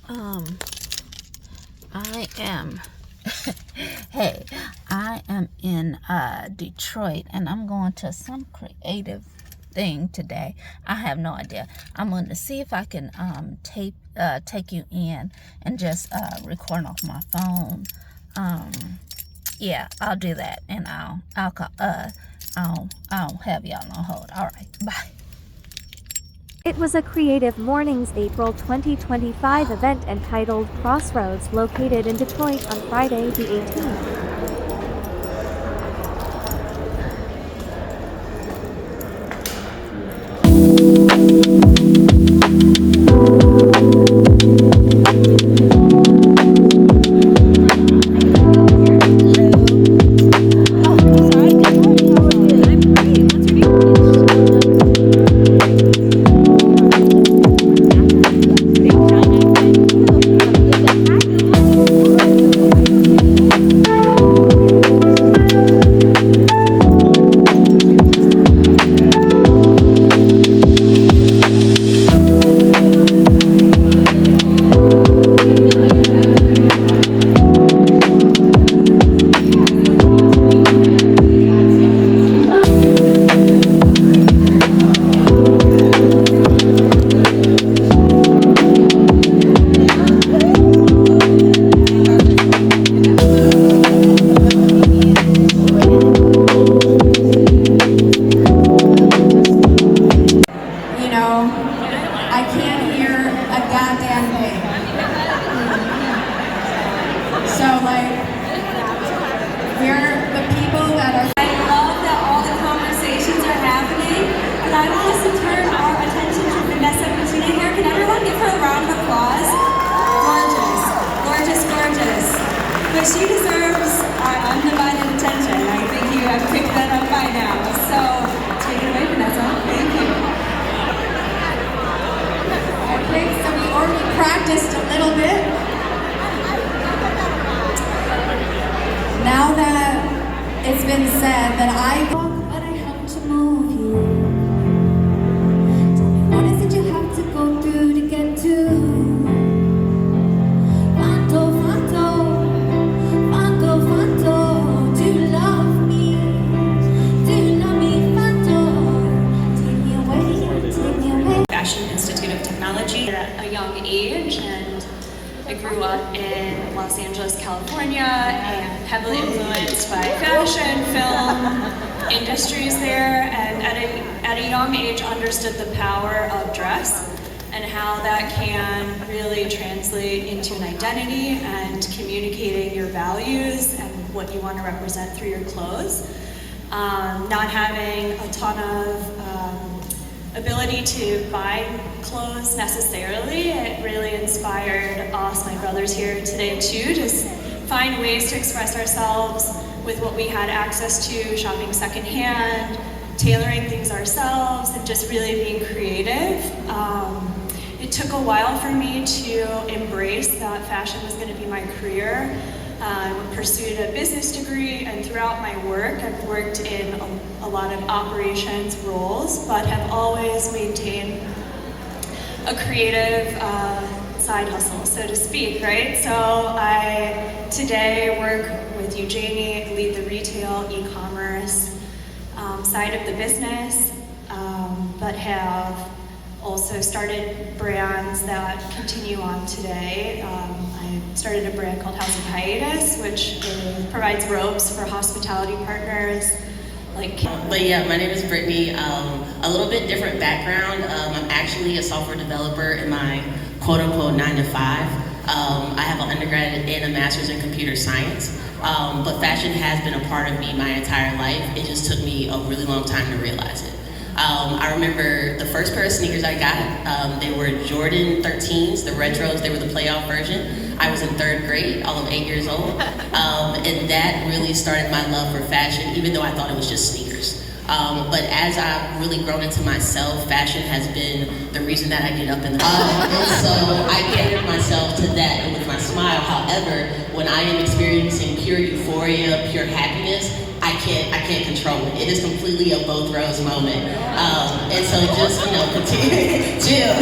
Um, I am, hey, I am in Detroit, and I'm going to some creative thing today. I have no idea. I'm going to see if I can take you in and just record off my phone. Yeah, I'll do that, and I'll call, I'll have y'all on hold. All right, bye. It was a Creative Mornings April 2025 event entitled Crossroads, located in Detroit on Friday the 18th. But she deserves our undivided attention. I think you have picked that up by now. So take it away, Vanessa. Thank you. Okay, so we already practiced a little bit. Now that it's been said that I walk, but I help to move you. Tell me, what is it you have to go through to get to? At a young age, and I grew up in Los Angeles, California, and heavily influenced by fashion, film industries there, and at a young age understood the power of dress and how that can really translate into an identity and communicating your values and what you want to represent through your clothes. Not having a ton of ability to buy clothes necessarily, it really inspired us, my brothers here today too, to find ways to express ourselves with what we had access to, shopping secondhand, tailoring things ourselves, and just really being creative. It took a while for me to embrace that fashion was going to be my career. I pursued a business degree, and throughout my work, I've worked in a lot of operations roles, but have always maintained a creative side hustle, so to speak, right? So I today work with you, Jamie, lead the retail e-commerce side of the business, but have also started brands that continue on today. I started a brand called House of Hiatus, which provides robes for hospitality partners. But yeah, my name is Brittany. A little bit different background. I'm actually a software developer in my quote-unquote 9 to 5. I have an undergrad and a master's in computer science. But fashion has been a part of me my entire life. It just took me a really long time to realize it. I remember the first pair of sneakers I got, they were Jordan 13s, the retros, they were the playoff version. I was in 3rd grade, all of 8 years old. And that really started my love for fashion, even though I thought it was just sneakers. But as I've really grown into myself, fashion has been the reason that I get up in the morning. And so I cater myself to that with my smile. However, when I am experiencing pure euphoria, pure happiness, I can't control it. It is completely a both rows moment. And so just, continue, Jill.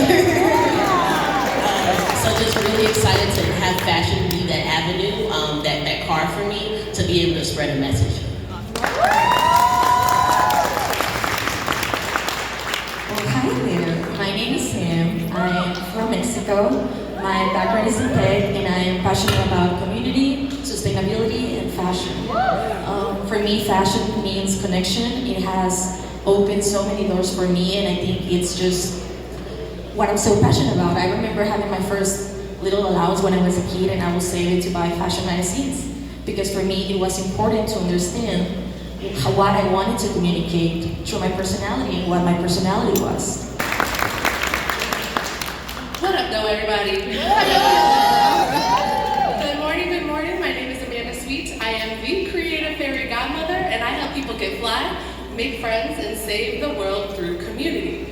So just really excited to have fashion be that avenue, that car for me to be able to spread a message. Well, hi there. My name is Sam. I'm from Mexico. My background is in tech, and I am passionate about community, sustainability, and fashion. For me, fashion means connection. It has opened so many doors for me, and I think it's just what I'm so passionate about. I remember having my first little allowance when I was a kid, and I would save it to buy fashion magazines, because for me it was important to understand what I wanted to communicate through my personality and what my personality was. What up though, everybody? Good morning. My name is Amanda Sweet. I am the creative fairy godmother, and I help people get fly, make friends, and save the world through community.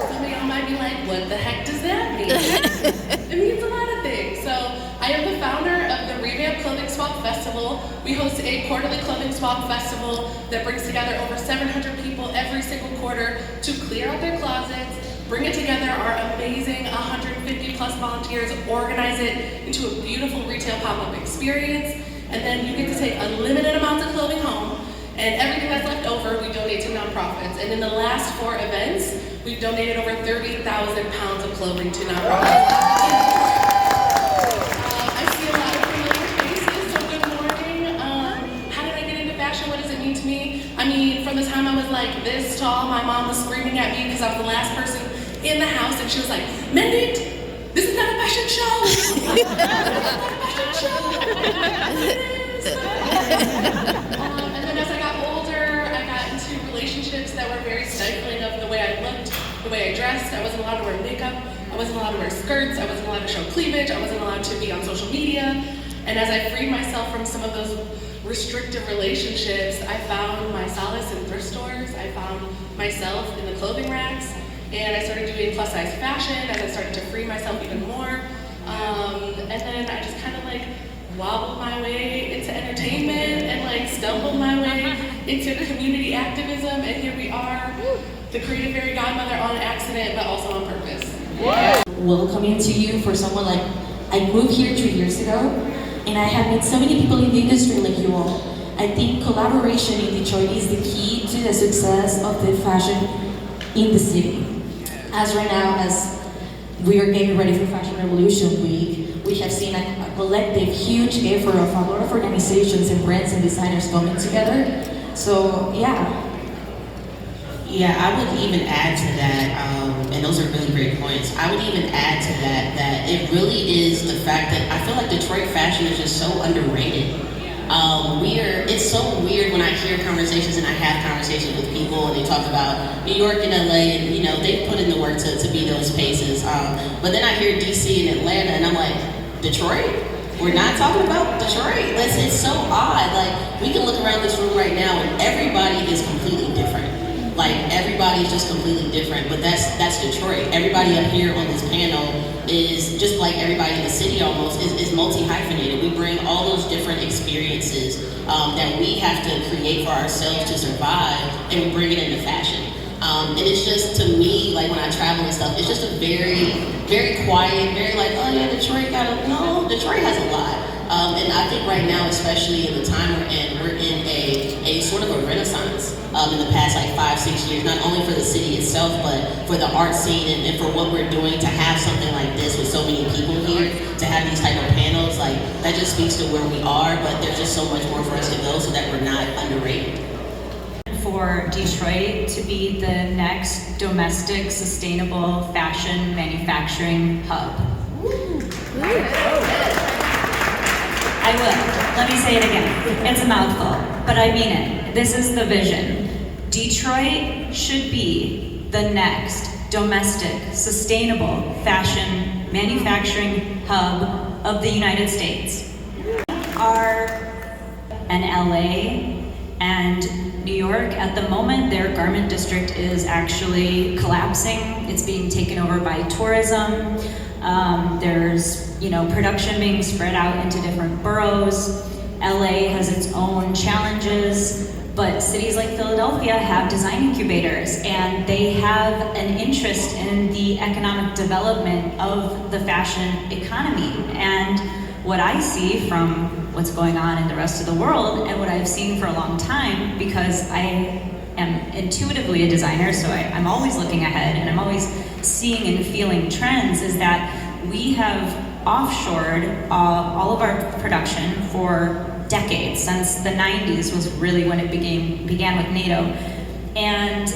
Some of y'all might be like, what the heck does that mean? It means a lot of things. So I am the founder of the Revamped Clothing Swap Festival. We host a quarterly clothing swap festival that brings together over 700 people every single quarter to clear out their closets, bring it together, our amazing 150 plus volunteers organize it into a beautiful retail pop-up experience, and then you get to take unlimited amounts of clothing home, and everything that's left over we donate to nonprofits. And in the last 4 events, we've donated over 30,000 pounds of clothing to nonprofits. I see a lot of familiar faces, so good morning. How did I get into fashion? What does it mean to me? I mean, from the time I was like this tall, my mom was screaming at me because I was the last person in the house, and she was like, Mindy, this is not a fashion show. This is not a fashion show. And then as I got older, I got into relationships that were very stifling of the way I looked, the way I dressed. I wasn't allowed to wear makeup. I wasn't allowed to wear skirts. I wasn't allowed to show cleavage. I wasn't allowed to be on social media. And as I freed myself from some of those restrictive relationships, I found my solace in thrift stores. I found myself in the clothing racks. And I started doing plus size fashion as I started to free myself even more. And then I just kind of like wobbled my way into entertainment and like stumbled my way into community activism. And here we are, the creative fairy godmother on accident, but also on purpose. Welcoming to you for someone like, I moved here 2 years ago, and I have met so many people in the industry like you all. I think collaboration in Detroit is the key to the success of the fashion in the city. As right now, as we are getting ready for Fashion Revolution Week, we have seen a collective, huge effort of a lot of organizations and brands and designers coming together. So, yeah. Yeah, I would even add to that, and those are really great points. I would even add to that it really is the fact that I feel like Detroit fashion is just so underrated. It's so weird when I hear conversations and I have conversations with people and they talk about New York and LA, and you know, they put in the work to be those spaces. But then I hear DC and Atlanta and I'm like, Detroit? We're not talking about Detroit? It's so odd. Like, we can look around this room right now and everybody is completely different. Like, everybody is just completely different, but that's Detroit. Everybody up here on this panel is just like everybody in the city almost, is multi-hyphenated. We bring all those different experiences that we have to create for ourselves to survive, and we bring it into fashion. And it's just, to me, like when I travel and stuff, it's just a very, very quiet, very like, oh yeah, Detroit Detroit has a lot. And I think right now, especially in the time we're in a sort of a renaissance in the past like 5-6 years, not only for the city itself, but for the art scene and for what we're doing to have something like this with so many people here, to have these type of panels, like that just speaks to where we are, but there's just so much more for us to go so that we're not underrated. For Detroit to be the next domestic sustainable fashion manufacturing hub. I will. Let me say it again. It's a mouthful, but I mean it. This is the vision. Detroit should be the next domestic, sustainable fashion manufacturing hub of the United States. And LA and New York, at the moment, their garment district is actually collapsing. It's being taken over by tourism. There's, production being spread out into different boroughs. LA has its own challenges, But cities like Philadelphia have design incubators, and they have an interest in the economic development of the fashion economy. And what I see from what's going on in the rest of the world, and what I've seen for a long time, because I am intuitively a designer, so I'm always looking ahead and I'm always seeing and feeling trends, is that we have offshored all of our production for decades. Since the 90s was really when it began with NATO. And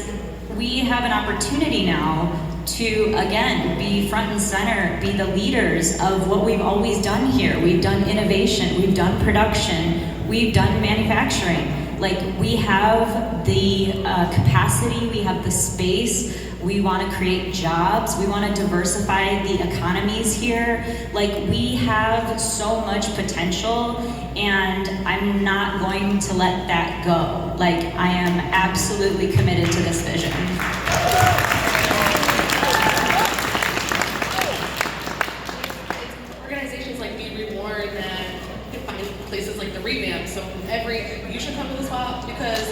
we have an opportunity now to, again, be front and center, be the leaders of what we've always done here. We've done innovation, we've done production, we've done manufacturing. Like, we have the capacity, we have the space, we want to create jobs, we want to diversify the economies here. Like, we have so much potential, and I'm not going to let that go. Like, I am absolutely committed to this vision. Organizations like Be Reborn that can find places like the Revamp. So you should come to the swap, because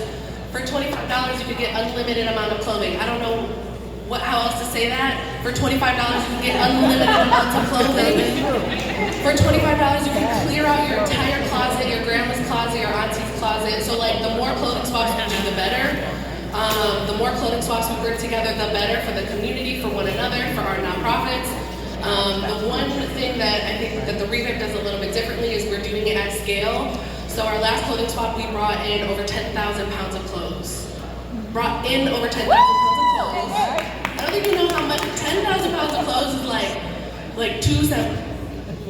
for $25 you could get unlimited amount of clothing. I don't know how else to say that. For $25 you can get unlimited amounts of clothing. For $25 you can clear out your entire closet, your grandma's closet, your auntie's closet. So like, the more clothing swaps we do, the better. The more clothing swaps we bring together, the better for the community, for one another, for our nonprofits. The one thing that I think that the Revamp does a little bit differently is we're doing it at scale. So our last clothing swap, we brought in over 10,000 pounds of clothes. Brought in over 10,000 pounds of clothes. I don't think you know how much 10,000 pounds of clothes is like 2 sets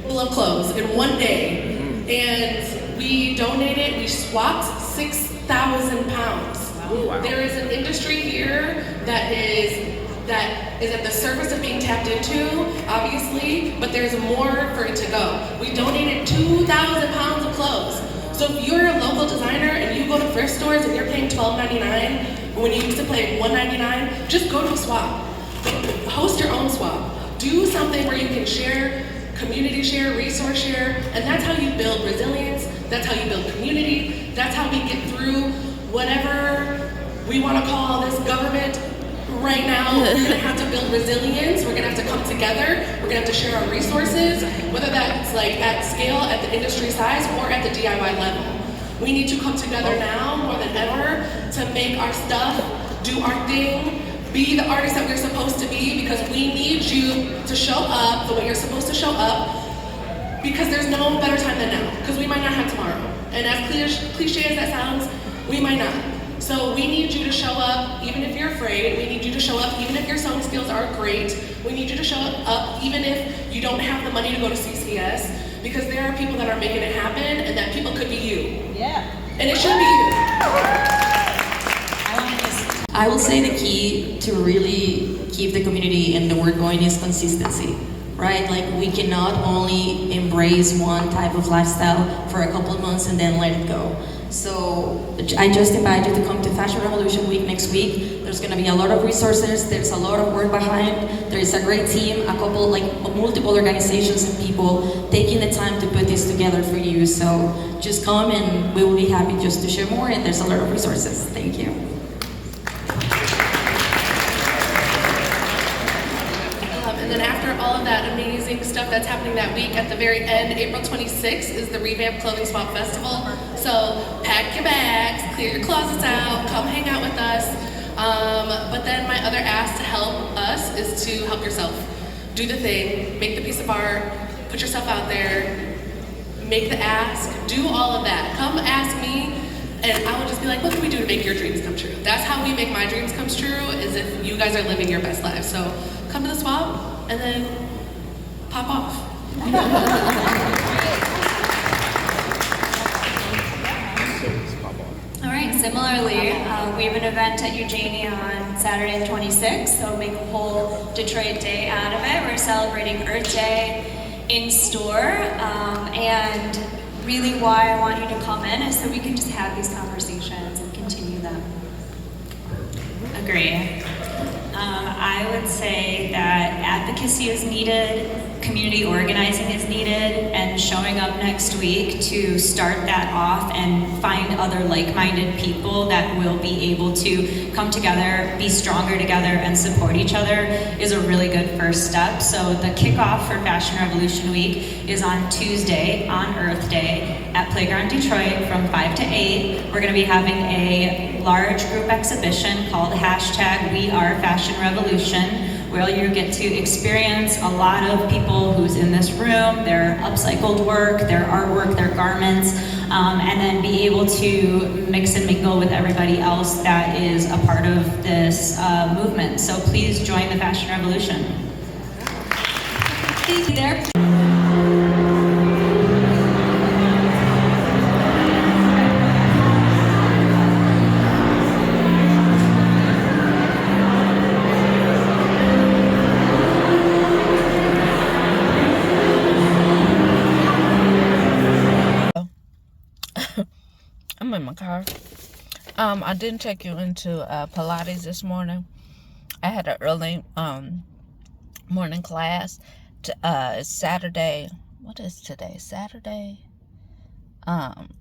full of clothes in one day. And we donated, we swapped 6,000 pounds. Wow. There is an industry here that is at the surface of being tapped into, obviously, but there's more for it to go. We donated 2,000 pounds of clothes. So if you're a local designer and you go to thrift stores and you're paying $12.99 when you used to pay $1.99, just go to a swap. Host your own swap. Do something where you can share, community share, resource share, and that's how you build resilience, that's how you build community, that's how we get through whatever we want to call this government. Right now, we're going to have to build resilience, we're going to have to come together, we're going to have to share our resources, whether that's like at scale, at the industry size, or at the DIY level. We need to come together now more than ever to make our stuff, do our thing, be the artists that we're supposed to be, because we need you to show up the way you're supposed to show up, because there's no better time than now, because we might not have tomorrow. And as cliche as that sounds, we might not. So we need you to show up even if you're afraid. We need you to show up even if your sewing skills aren't great. We need you to show up even if you don't have the money to go to CCS, because there are people that are making it happen, and that people could be you. Yeah. And it should be you. I will say the key to really keep the community and the work going is consistency, right? Like, we cannot only embrace one type of lifestyle for a couple of months and then let it go. So I just invite you to come to Fashion Revolution Week next week. There's going to be a lot of resources, there's a lot of work behind, there is a great team, multiple organizations and people taking the time to put this together for you. So just come and we will be happy just to share more, and there's a lot of resources. Thank you. And then after all of that amazing stuff that's happening that week, at the very end, April 26th is the Revamp Clothing Swap Festival. So pack your bags, clear your closets out, come hang out with us. But then my other ask to help us is to help yourself. Do the thing, make the piece of art, put yourself out there, make the ask, do all of that. Come ask me, and I will just be like, what can we do to make your dreams come true? That's how we make my dreams come true, is if you guys are living your best lives. So come to the swap, and then pop off. All right, similarly, we have an event at Eugenie on Saturday the 26th, so make a whole Detroit day out of it. We're celebrating Earth Day in store, and really why I want you to come in is so we can just have these conversations and continue them. Agree. I would say that advocacy is needed, community organizing is needed, and showing up next week to start that off and find other like-minded people that will be able to come together, be stronger together, and support each other is a really good first step. So the kickoff for Fashion Revolution Week is on Tuesday, on Earth Day, at Playground Detroit from 5 to 8. We're going to be having a large group exhibition called #WeAreFashionRevolution, where you get to experience a lot of people who's in this room, their upcycled work, their artwork, their garments, and then be able to mix and mingle with everybody else that is a part of this movement. So please join the Fashion Revolution. Thank you there. I'm in my car. I didn't take you into Pilates this morning. I had an early morning class. It's Saturday. What is today? Saturday,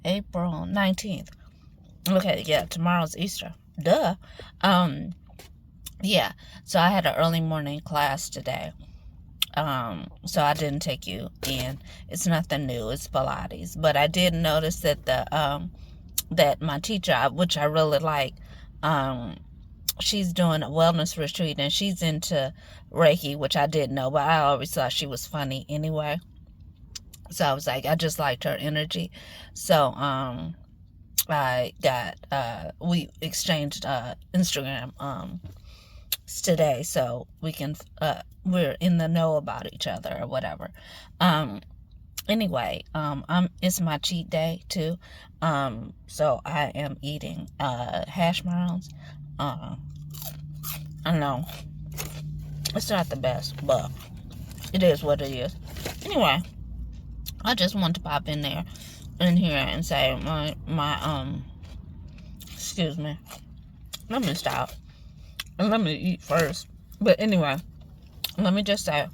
April 19th. Okay, yeah, tomorrow's Easter. Duh. Yeah, so I had an early morning class today. So I didn't take you in. It's nothing new. It's Pilates. But I did notice that that my teacher, which I really like, she's doing a wellness retreat, and she's into Reiki, which I didn't know, but I always thought she was funny anyway. So I was like, I just liked her energy. So I got we exchanged Instagram today, so we can we're in the know about each other or whatever. Anyway, it's my cheat day too. So I am eating hash browns. I know it's not the best, but it is what it is. Anyway, I just want to pop in here and say my excuse me. Let me stop and let me eat first. But anyway, let me just say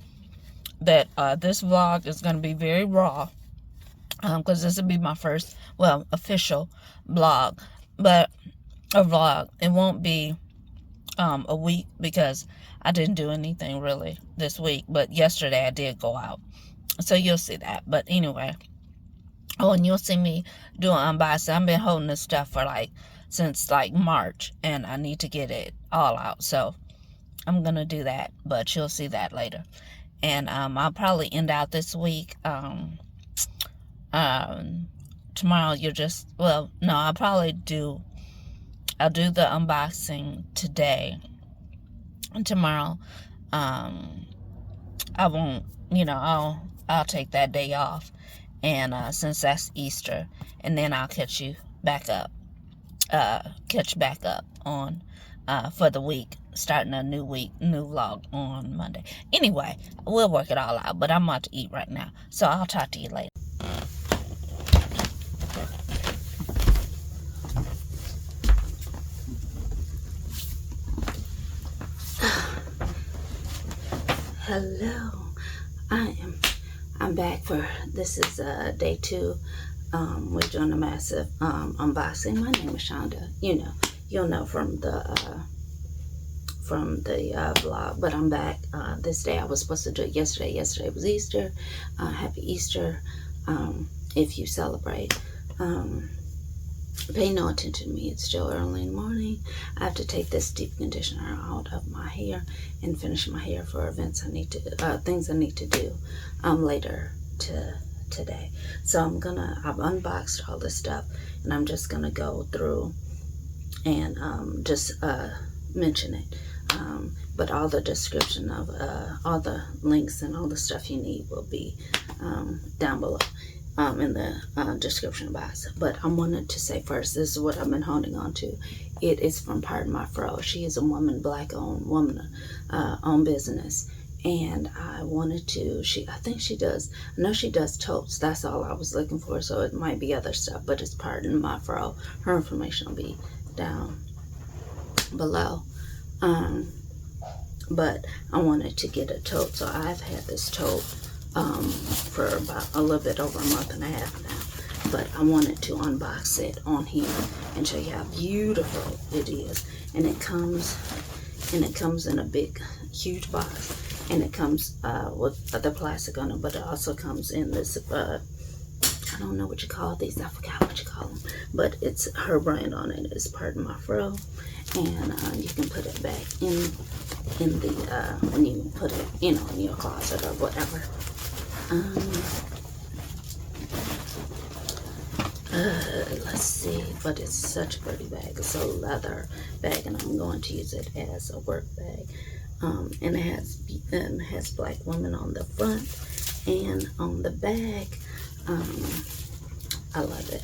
that this vlog is going to be very raw, because this will be my first, well, official vlog, but a vlog. It won't be a week, because I didn't do anything really this week, but yesterday I did go out, so you'll see that. But anyway, oh, and you'll see me doing unboxing. I've been holding this stuff for since March, and I need to get it all out, so I'm gonna do that, but you'll see that later. And I'll probably end out this week. Tomorrow you'll just, well, no, I'll do the unboxing today. And tomorrow, I won't, I'll take that day off. And since that's Easter, and then I'll catch back up on for the week, starting a new week, new vlog on Monday. Anyway, we'll work it all out, but I'm about to eat right now, so I'll talk to you later. Hello, I'm back this is day 2. We're doing a massive unboxing. My name is Shonda. You'll know from the vlog, but I'm back this day. I was supposed to do it yesterday. Yesterday was Easter. Happy Easter if you celebrate. Pay no attention to me. It's still early in the morning. I have to take this deep conditioner out of my hair and finish my hair for events things I need to do later today. So I've unboxed all this stuff, and I'm just gonna go through and just mention it. But all the description of all the links and all the stuff you need will be down below in the description box. But I wanted to say first, this is what I've been holding on to. It is from Pardon My Fro. She is a woman, black-owned woman, owned business. And I wanted to, I know she does totes. That's all I was looking for. So it might be other stuff, but it's Pardon My Fro. Her information will be down below. But I wanted to get a tote. So I've had this tote for about a little bit over a month and a half now. But I wanted to unbox it on here and show you how beautiful it is. And it comes in a big, huge box. And it comes with the plastic on it, but it also comes in this, I don't know what you call these, I forgot what you call them, but it's her brand on it. It's part of my Referrel, and you can put it back in the, when you put it, you know, in your closet or whatever. Let's see, but it's such a pretty bag. It's a leather bag, and I'm going to use it as a work bag. And it has black women on the front and on the back. I love it.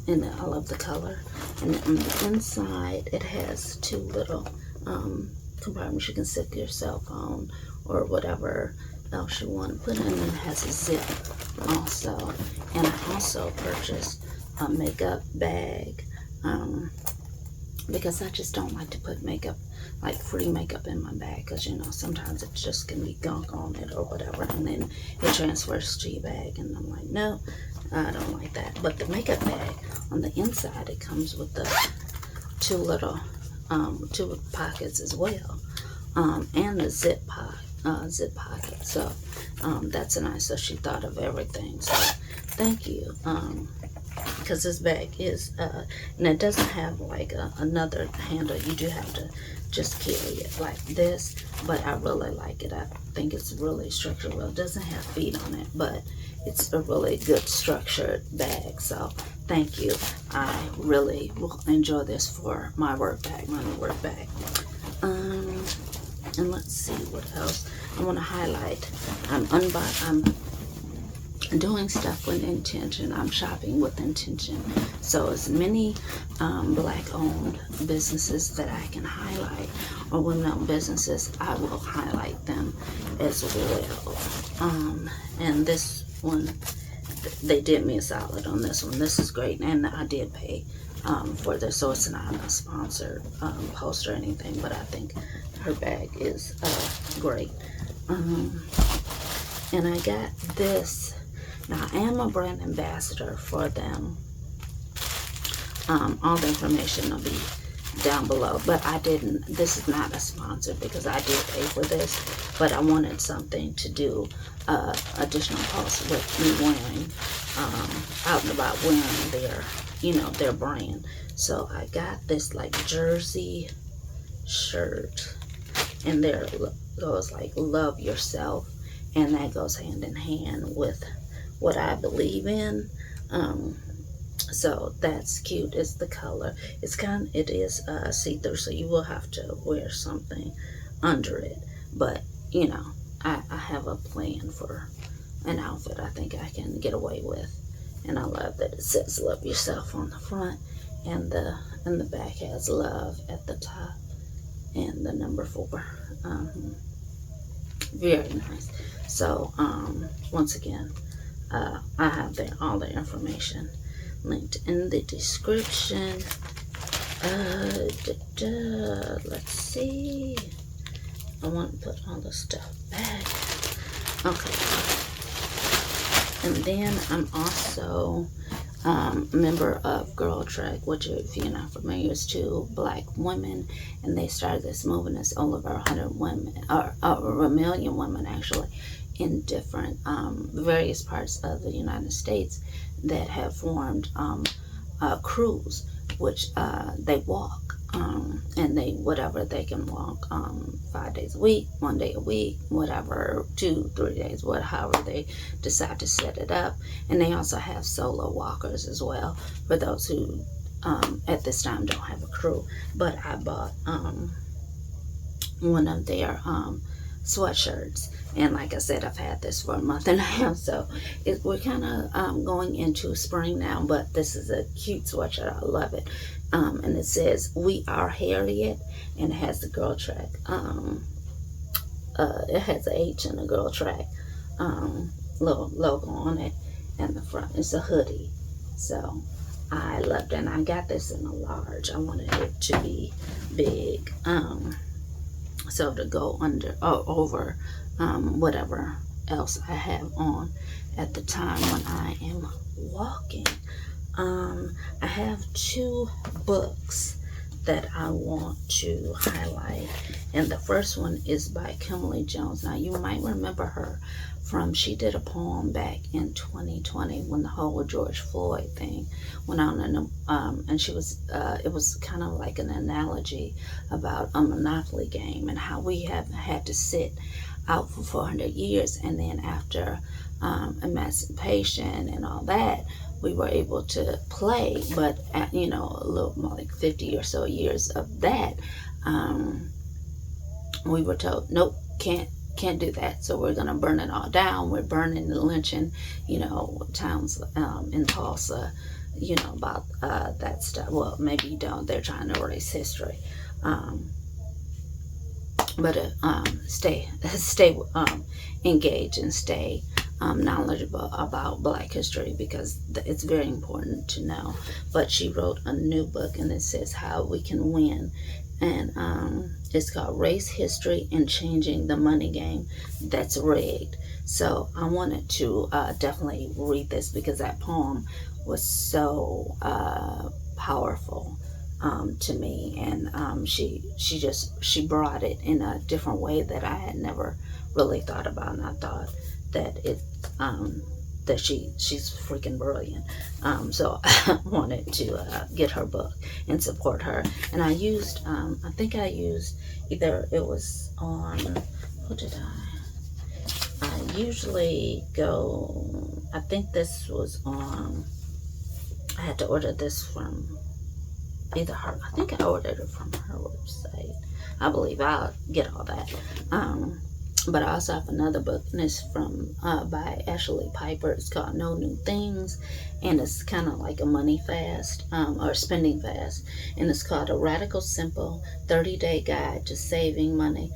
And I love the color. And on the inside, it has two little compartments you can stick your cell phone or whatever else you want to put in. And it has a zip also. And I also purchased a makeup bag because I just don't like to put makeup, like free makeup, in my bag, because you know sometimes it just can be gunk on it or whatever, and then it transfers to your bag, and I'm like, no, I don't like that. But the makeup bag, on the inside, it comes with the two little two pockets as well, and a zip pocket. So that's nice. So she thought of everything. So thank you. Because this bag is, and it doesn't have like another handle. You do have to just carry it like this, but I really like it. I think it's really structured well. It doesn't have feet on it, but it's a really good structured bag. So thank you. I really will enjoy this for my work bag, my new work bag. And let's see what else I want to highlight. I'm doing stuff with intention. I'm shopping with intention. So as many Black-owned businesses that I can highlight, or women-owned businesses, I will highlight them as well. And this one, they did me a solid on this one. This is great, and I did pay for this, so it's not a sponsored post or anything, but I think her bag is great. And I got this. Now, I am a brand ambassador for them. All the information will be down below, but I didn't, this is not a sponsor because I did pay for this, but I wanted something to do additional posts with me wearing, out and about wearing their, you know, their brand. So I got this like jersey shirt, and there goes like Love Yourself, and that goes hand in hand with what I believe in. So that's cute. It's the color. It is see-through, so you will have to wear something under it. But you know, I have a plan for an outfit I think I can get away with, and I love that it says Love Yourself on the front, and the back has love at the top, and the number 4. Very nice. So once again, I have all the information linked in the description. Let's see. I want to put all the stuff back. Okay. And then I'm also a member of Girl Trek, which, if you're not familiar, is 2 Black women, and they started this movement. It's over 100 women, or over 1 million women actually, in different various parts of the United States that have formed crews, which they walk, and they can walk 5 days a week, 1 day a week, whatever, 2-3 days, however they decide to set it up. And they also have solo walkers as well, for those who at this time don't have a crew. But I bought one of their sweatshirts, and like I said, I've had this for a month and a half, so we're kind of going into spring now, but this is a cute sweatshirt. I love it. And it says "We Are Harriet," and it has the Girl Trek, it has an H and a Girl Trek little logo on it, and the front is a hoodie. So I loved it, and I got this in a large. I wanted it to be big, so to go under or over whatever else I have on at the time when I am walking. I have 2 books that I want to highlight, and the first one is by Kimberly Jones. Now you might remember her from, she did a poem back in 2020 when the whole George Floyd thing went on, and she was it was kind of like an analogy about a monopoly game and how we have had to sit out for 400 years, and then after emancipation and all that, we were able to play, but at, you know, a little more like 50 or so years of that, we were told, nope, can't do that, so we're gonna burn it all down. We're burning and lynching, you know, towns in Tulsa, you know, about that stuff. Well, maybe you don't, they're trying to erase history. But stay engaged and stay knowledgeable about Black history, because it's very important to know. But she wrote a new book, and it says How We Can Win, and it's called Race History and Changing the Money Game That's Rigged. So I wanted to definitely read this, because that poem was so powerful to me, and she brought it in a different way that I had never really thought about, and I thought that that she's freaking brilliant. So I wanted to get her book and support her, and I used I think I used, either it was on, who did I usually go, I think this was on, I had to order this from either her, I think I ordered it from her website, I believe. I'll get all that. But I also have another book, and it's from by Ashlee Piper. It's called No New Things, and it's kind of like a money fast or spending fast, and it's called A Radical Simple 30-Day Guide to Saving Money,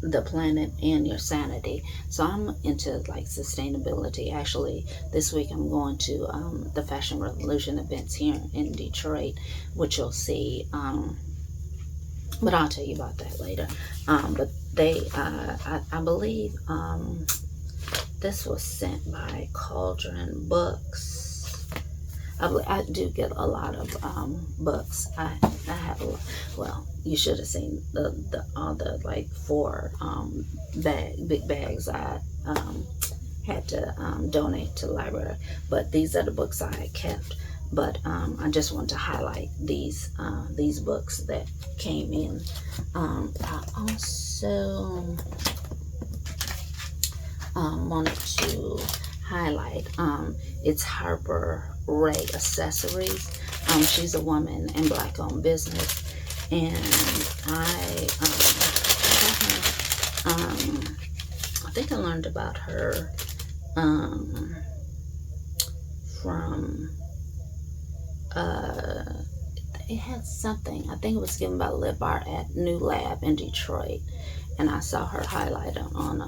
the Planet, and Your Sanity. So I'm into like sustainability. Actually, this week I'm going to the Fashion Revolution events here in Detroit, which you'll see. But I'll tell you about that later. But they, I believe, this was sent by Cauldron Books. I do get a lot of books. I have a, well, you should have seen all the like 4 big bags I had to donate to the library. But these are the books I kept. But I just want to highlight these books that came in. I also wanted to highlight, it's Harper Ray Accessories. She's a woman in Black-owned business, and I think I learned about her from. It had something, I think it was given by Lip Art at New Lab in Detroit, and I saw her highlight on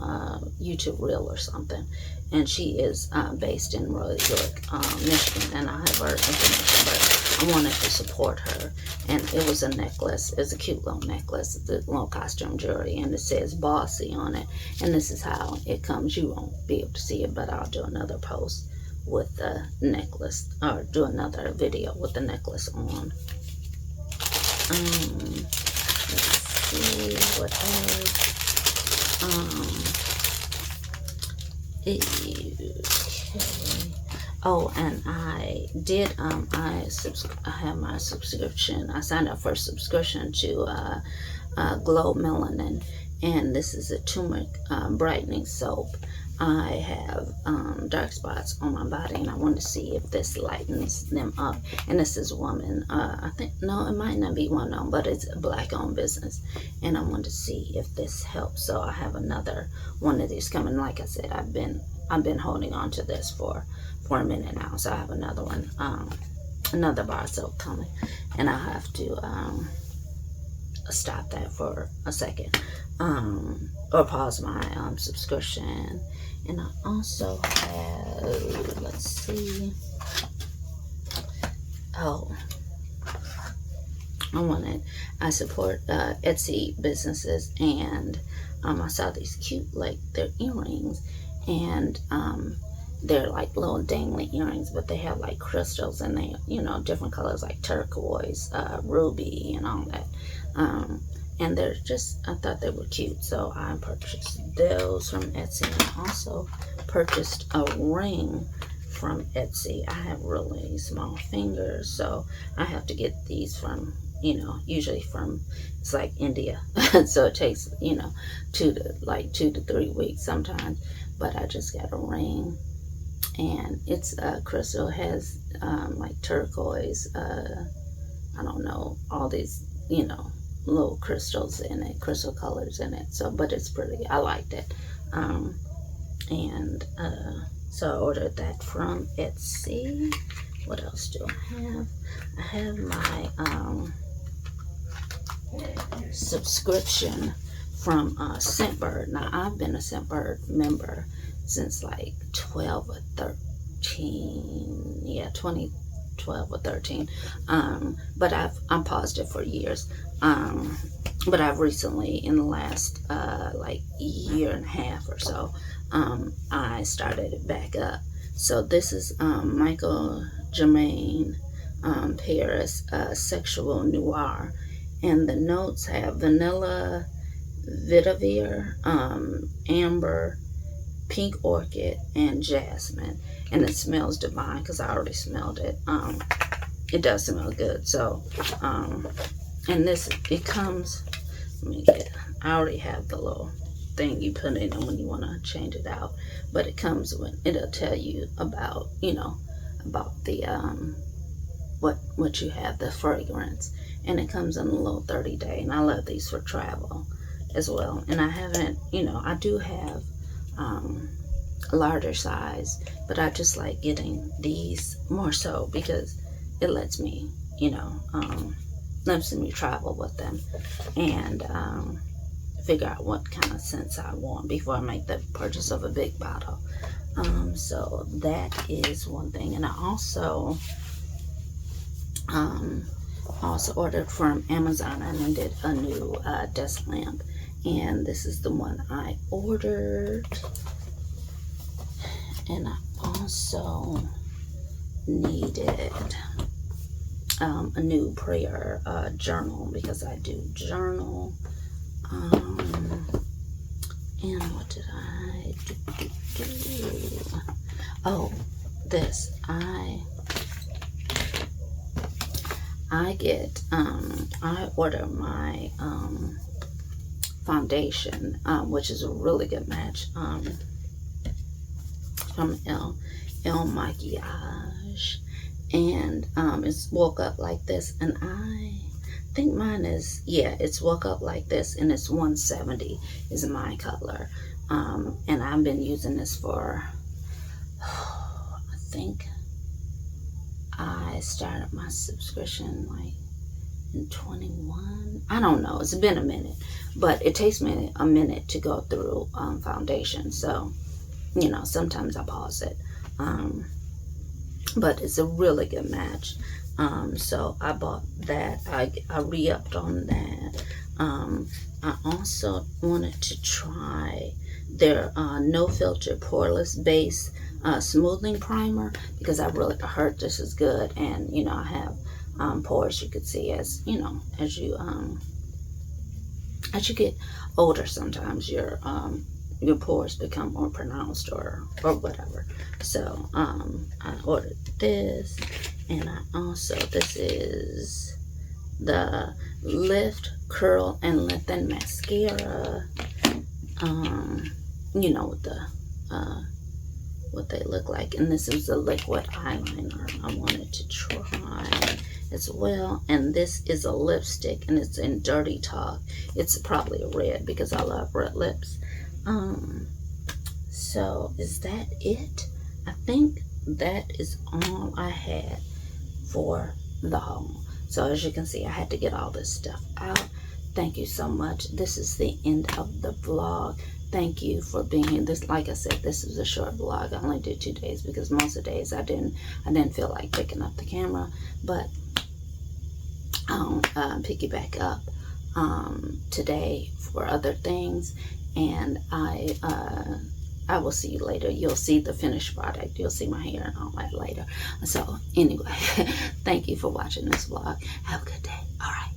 YouTube Reel or something, and she is based in Royal York, Michigan, and I have her information, but I wanted to support her. And it was a necklace, it's a cute little necklace, the little costume jewelry, and it says Bossy on it, and this is how it comes. You won't be able to see it, but I'll do another post with the necklace, or do another video with the necklace on. Let's see what else. Okay. Oh, and I did I have my subscription. I signed up for a subscription to Glow Melanin, and this is a turmeric brightening soap. I have dark spots on my body, and I wanted to see if this lightens them up. And this is a woman, I think, no, it might not be one of them, but it's a Black-owned business, and I wanted to see if this helps. So I have another one of these coming. Like I said, I've been holding on to this for a minute now, so I have another one, another bar soap coming, and I have to stop that for a second, or pause my subscription. And I also have, let's see, oh, I support Etsy businesses, and I saw these cute, like, they're earrings, and they're like little dangly earrings, but they have like crystals and they, you know, different colors like turquoise, ruby, and all that. And they're just, I thought they were cute, so I purchased those from Etsy. And I also purchased a ring from Etsy. I have really small fingers, so I have to get these from, you know, usually from, it's like India. So it takes, you know, 2 to 3 weeks sometimes. But I just got a ring, and it's crystal, has like turquoise, I don't know, all these, you know, little crystals in it, crystal colors in it. So, but it's pretty. I liked it. So I ordered that from Etsy. What else do I have? I have my subscription from Scentbird. Now, I've been a Scentbird member since like 12 or 13. Yeah, 2012 or 13. But I'm paused it for years. But I've recently, in the last like year and a half or so, I started it back up. So this is Michael Germain Paris Sexual Noir, and the notes have vanilla, vetiver, amber, pink orchid, and jasmine. And it smells divine because I already smelled it. It does smell good. So and this, it comes, let me get, I already have the little thing you put in when you want to change it out, but it comes with, it'll tell you about, you know, about the what you have, the fragrance, and it comes in a little 30-day. And I love these for travel as well. And I haven't, you know, I do have a larger size, but I just like getting these more so because it lets me, you know, lets me travel with them and figure out what kind of scents I want before I make the purchase of a big bottle. So that is one thing. And I also ordered from Amazon, and I did a new desk lamp, and this is the one I ordered. And I also needed a new prayer journal because I do journal. And what did I do? Oh, this. I get, I order my foundation, which is a really good match, from El Maquillage. And it's woke up like this, and I think mine is, yeah, it's woke up like this, and it's 170 is my color. And I've been using this for, I think I started my subscription like in 21. I don't know, it's been a minute, but it takes me a minute to go through foundation. So, you know, sometimes I pause it. But it's a really good match. So I bought that. I re-upped on that. I also wanted to try their no filter poreless base smoothing primer because I really heard this is good. And you know, I have pores, you could see, as you know, as you get older, sometimes your pores become more pronounced or whatever. So I ordered this, and I also, this is the Lift, Curl, and Lengthen mascara. You know what the what they look like. And this is a liquid eyeliner I wanted to try as well. And this is a lipstick, and it's in Dirty Talk. It's probably a red because I love red lips. So is that it? I think that is all I had for the haul. So as you can see, I had to get all this stuff out. Thank you so much. This is the end of the vlog. Thank you for being here. This, like I said, this is a short vlog. I only did 2 days because most of the days I didn't feel like picking up the camera. But I'll pick it back up today for other things. And I I will see you later. You'll see the finished product. You'll see my hair and all that later. So anyway, thank you for watching this vlog. Have a good day. All right.